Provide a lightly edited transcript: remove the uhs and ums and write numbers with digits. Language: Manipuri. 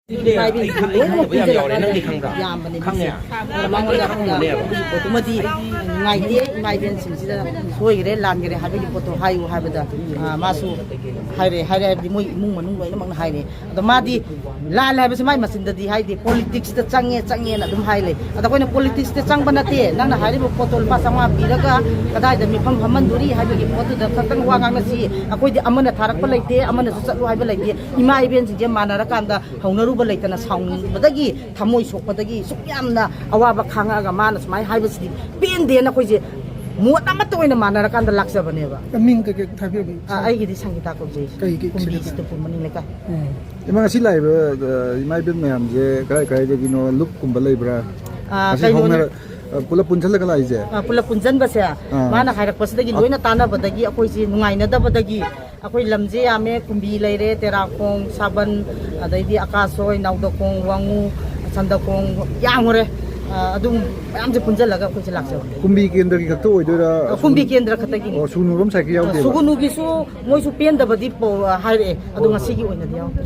ꯃꯥꯏꯕꯤ ꯂꯣꯏꯅꯃꯛ ꯄꯨꯟꯁꯤꯜꯂꯛꯑꯒ ꯌꯥꯝꯕꯅꯦ ꯃꯉꯣꯟꯗ ꯄꯣꯠꯇꯨꯃꯗꯤ ꯅꯨꯡꯉꯥꯏꯇꯦ ꯏꯃꯥ ꯏꯕꯦꯟꯁꯤꯡꯁꯤꯗ ꯁꯣꯏꯈ꯭ꯔꯦ ꯂꯥꯟꯈ꯭ꯔꯦ ꯍꯥꯏꯕꯒꯤ ꯄꯣꯠꯇꯣ ꯍꯥꯏꯌꯨ ꯍꯥꯏꯕꯗ ꯃꯥꯁꯨ ꯍꯥꯏꯔꯦ ꯍꯥꯏꯕꯗꯤ ꯃꯣꯏ ꯏꯃꯨꯡ ꯃꯅꯨꯡ ꯂꯣꯏꯅꯃꯛꯅ ꯍꯥꯏꯔꯦ ꯑꯗꯣ ꯃꯥꯗꯤ ꯂꯥꯜ ꯍꯥꯏꯕꯁꯤ ꯃꯥꯏ ꯃꯆꯤꯟꯗꯗꯤ ꯍꯥꯏꯗꯤ ꯄꯣꯂꯤꯇꯤꯛꯁꯇ ꯆꯪꯉꯦꯅ ꯑꯗꯨꯝ ꯍꯥꯏ ꯂꯩ ꯑꯗꯣ ꯑꯩꯈꯣꯏꯅ ꯄꯣꯂꯤꯇꯤꯛꯁꯇ ꯆꯪꯕ ꯅꯠꯇꯦ ꯅꯪꯅ ꯍꯥꯏꯔꯤꯕ ꯄꯣꯠꯇꯣ ꯂꯨꯄꯥ 500 ꯄꯤꯔꯒ ꯀꯗꯥꯏꯗ ꯃꯤꯐꯝ ꯐꯝꯍꯟꯗꯣꯔꯤ ꯍꯥꯏꯕꯒꯤ ꯄꯣꯠꯇꯨꯗ ꯈꯛꯇꯪ ꯋꯥ ꯉꯥꯡꯅꯁꯤ ꯑꯩꯈꯣꯏꯗꯤ ꯑꯃꯅ ꯊꯥꯔꯛꯄ ꯂꯩꯇꯦ ꯑꯃꯅꯁꯨ ꯆꯠꯂꯨ ꯍꯥꯏꯕ ꯂꯩꯇꯦ ꯏꯃꯥ ꯏꯕꯦꯟꯁꯤꯡꯁꯦ ꯃꯥꯟꯅꯔꯀꯥꯟꯗ ꯍꯧꯅꯔꯨꯕ ꯂꯩꯇꯅ ꯁꯥꯎꯅꯤꯡꯕꯗꯒꯤ ꯊꯃꯣꯏ ꯁꯣꯛꯄꯗꯒꯤ ꯁꯨꯛ ꯌꯥꯝꯅ ꯑꯋꯥꯕ ꯈꯥꯡꯉꯛꯑꯒ ꯃꯥꯅ ꯁꯨꯃꯥꯏꯅ ꯍꯥꯏꯕꯁꯤꯗꯤ ꯄꯦꯟꯗꯦꯅ ꯑꯩꯈꯣꯏꯁꯦ ꯃꯣꯠ ꯑꯃꯠꯇ ꯑꯣꯏꯅ ꯃꯥꯟꯅꯔꯀꯥꯟꯗ ꯂꯥꯛꯆꯕꯅꯦꯕ ꯃꯤꯡ ꯀꯩ ꯊꯥꯕꯤꯔꯕ ꯑꯩꯒꯤꯗꯤ ꯁꯪꯒꯤꯇꯥ ꯀꯧꯖꯩ ꯀꯨꯝꯕꯤꯁꯤꯗ ꯃꯅꯤꯡ ꯂꯩꯀꯥꯏ ꯏꯃꯥ ꯉꯁꯤ ꯂꯥꯛꯏꯕ ꯏꯃꯥ ꯏꯕꯦꯟ ꯃꯌꯥꯝꯁꯦ ꯀꯗꯥꯏꯗꯒꯤꯅꯣ ꯂꯨꯞꯀꯨꯝꯕ ꯂꯩꯕ꯭ꯔꯥ ꯄꯨꯂꯞ ꯄꯨꯟꯁꯤꯜꯂꯒ ꯂꯥꯛꯏꯁꯦ ꯄꯨꯂꯞ ꯄꯨꯟꯁꯤꯟꯕꯁꯦ ꯃꯥꯅ ꯍꯥꯏꯔꯛꯄꯁꯤꯗꯒꯤ ꯂꯣꯏꯅ ꯇꯥꯟꯅꯕꯗꯒꯤ ꯑꯩꯈꯣꯏꯁꯤ ꯅꯨꯡꯉꯥꯏꯅꯗꯕꯗꯒꯤ ꯑꯩꯈꯣꯏ ꯂꯝꯁꯦ ꯌꯥꯝꯃꯦ ꯀꯨꯝꯕꯤ ꯂꯩꯔꯦ ꯇꯦꯔꯥꯈꯣꯡ ꯁꯥꯕꯟ ꯑꯗꯩꯗꯤ ꯑꯀꯥꯁꯣꯏ ꯅꯥꯎꯗꯈꯣꯡ ꯋꯥꯡꯉꯨ ꯁꯟꯗꯈꯣꯡ ꯌꯥꯝꯈ꯭ꯔꯦ ꯑꯗꯨꯝ ꯃꯌꯥꯝꯁꯦ ꯄꯨꯟꯁꯤꯜꯂꯒ ꯑꯩꯈꯣꯏꯁꯦ ꯂꯥꯛꯆꯕꯅꯦ ꯀꯨꯝꯕꯤ ꯀꯦꯟꯗ꯭ꯔꯒꯤ ꯈꯛꯇ ꯑꯣꯏꯗꯣꯏꯔꯥ ꯀꯨꯝꯕꯤ ꯀꯦꯟꯗ꯭ꯔ ꯈꯛꯇꯒꯤꯅꯤ ꯁꯨꯒꯅꯨꯔꯣꯝ ꯁꯥꯏꯠꯀꯤ ꯌꯥꯎꯗꯦꯕ ꯁꯨꯒꯅꯨꯒꯤꯁꯨ ꯃꯣꯏꯁꯨ ꯄꯦꯟꯗꯕꯗꯤ ꯍꯥꯏꯔꯛꯑꯦ ꯑꯗꯣ ꯉꯁꯤꯒꯤ ꯑꯣꯏꯅꯗꯤ ꯌꯥꯎꯗ꯭ꯔꯦ